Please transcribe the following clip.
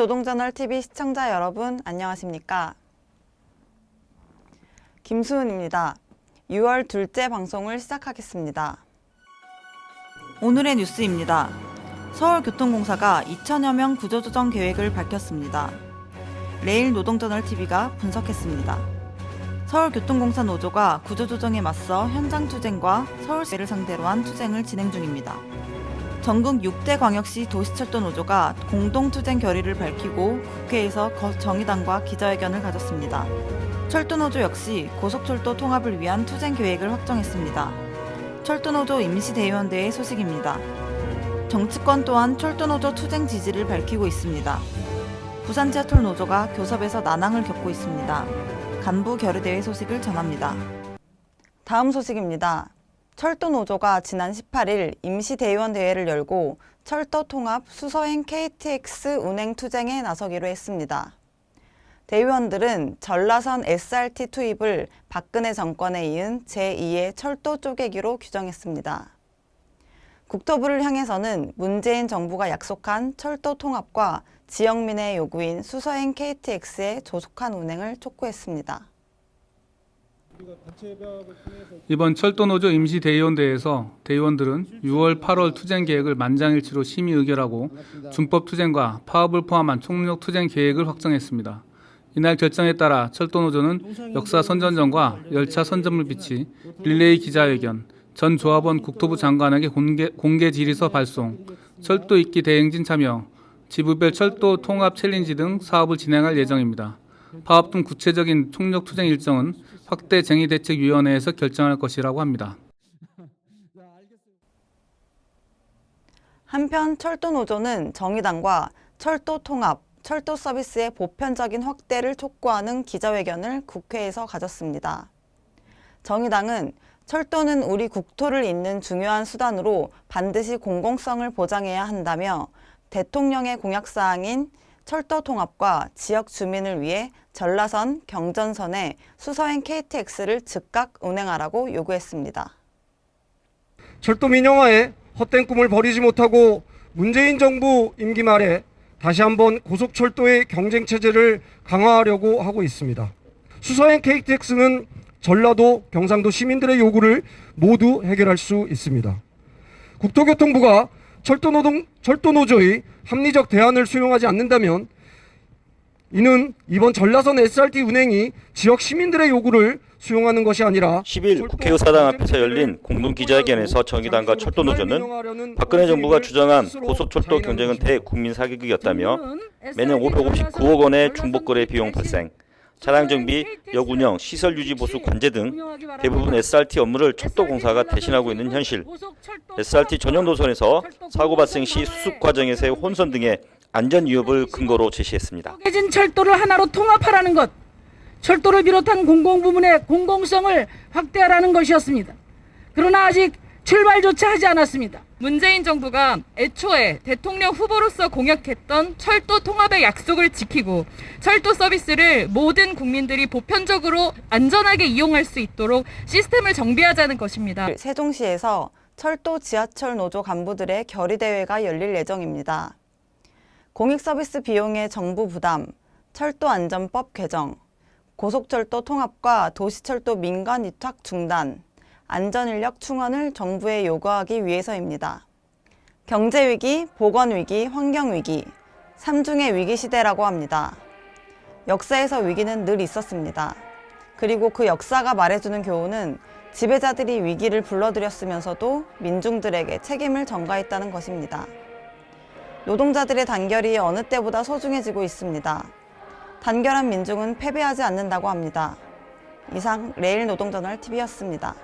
노동저널TV 시청자 여러분 안녕하십니까? 김수은입니다. 6월 둘째 방송을 시작하겠습니다. 오늘의 뉴스입니다. 서울교통공사가 2,000여 명 구조조정 계획을 밝혔습니다. 레일 노동저널TV가 분석했습니다. 서울교통공사 노조가 구조조정에 맞서 현장 투쟁과 서울시를 상대로 한 투쟁을 진행 중입니다. 전국 6대 광역시 도시철도 노조가 공동투쟁 결의를 밝히고 국회에서 정의당과 기자회견을 가졌습니다. 철도노조 역시 고속철도 통합을 위한 투쟁 계획을 확정했습니다. 철도노조 임시대의원대회 소식입니다. 정치권 또한 철도노조 투쟁 지지를 밝히고 있습니다. 부산지하철 노조가 교섭에서 난항을 겪고 있습니다. 간부 결의대회 소식을 전합니다. 다음 소식입니다. 철도노조가 지난 18일 임시대의원 대회를 열고 철도통합 수서행 KTX 운행 투쟁에 나서기로 했습니다. 대의원들은 전라선 SRT 투입을 박근혜 정권에 이은 제2의 철도 쪼개기로 규정했습니다. 국토부를 향해서는 문재인 정부가 약속한 철도 통합과 지역민의 요구인 수서행 KTX의 조속한 운행을 촉구했습니다. 이번 철도노조 임시대의원대회에서 대의원들은 6월 8월 투쟁 계획을 만장일치로 심의 의결하고 준법 투쟁과 파업을 포함한 총력 투쟁 계획을 확정했습니다. 이날 결정에 따라 철도노조는 역사 선전전과 열차 선점을 비치 릴레이 기자회견, 전 조합원 국토부 장관에게 공개 질의서 발송, 철도 있기 대행진 참여, 지부별 철도 통합 챌린지 등 사업을 진행할 예정입니다. 파업 등 구체적인 총력 투쟁 일정은 확대 쟁의대책위원회에서 결정할 것이라고 합니다. 한편 철도노조는 정의당과 철도 통합, 철도 서비스의 보편적인 확대를 촉구하는 기자회견을 국회에서 가졌습니다. 정의당은 철도는 우리 국토를 잇는 중요한 수단으로 반드시 공공성을 보장해야 한다며 대통령의 공약사항인 철도 통합과 지역 주민을 위해 전라선, 경전선에 수서행 KTX를 즉각 운행하라고 요구했습니다. 철도 민영화에 헛된 꿈을 버리지 못하고 문재인 정부 임기 말에 다시 한번 고속철도의 경쟁체제를 강화하려고 하고 있습니다. 수서행 KTX는 전라도, 경상도 시민들의 요구를 모두 해결할 수 있습니다. 국토교통부가 철도노조의 합리적 대안을 수용하지 않는다면 이는 이번 전라선 SRT 운행이 지역 시민들의 요구를 수용하는 것이 아니라 10일 국회의사당 앞에서 열린 공동기자회견에서 정의당과 철도노조는 박근혜 정부가 주장한 고속철도 경쟁은 대국민 사기극이었다며 매년 559억 원의 중복거래 비용 발생, 차량 정비, 역 운영, 시설 유지 보수 관제 등 대부분 SRT 업무를 철도공사가 대신하고 있는 현실, SRT 전용 노선에서 사고 발생 시 수습 과정에서의 혼선 등의 안전 위협을 근거로 제시했습니다. 깨진 철도를 하나로 통합하라는 것, 철도를 비롯한 공공부문의 공공성을 확대하라는 것이었습니다. 그러나 아직 출발조차 하지 않았습니다. 문재인 정부가 애초에 대통령 후보로서 공약했던 철도 통합의 약속을 지키고 철도 서비스를 모든 국민들이 보편적으로 안전하게 이용할 수 있도록 시스템을 정비하자는 것입니다. 세종시에서 철도 지하철 노조 간부들의 결의대회가 열릴 예정입니다. 공익서비스 비용의 정부 부담, 철도안전법 개정, 고속철도 통합과 도시철도 민간 위탁 중단, 안전인력 충원을 정부에 요구하기 위해서입니다. 경제위기, 보건위기, 환경위기, 3중의 위기 시대라고 합니다. 역사에서 위기는 늘 있었습니다. 그리고 그 역사가 말해주는 교훈은 지배자들이 위기를 불러들였으면서도 민중들에게 책임을 전가했다는 것입니다. 노동자들의 단결이 어느 때보다 소중해지고 있습니다. 단결한 민중은 패배하지 않는다고 합니다. 이상 레일 노동저널TV였습니다.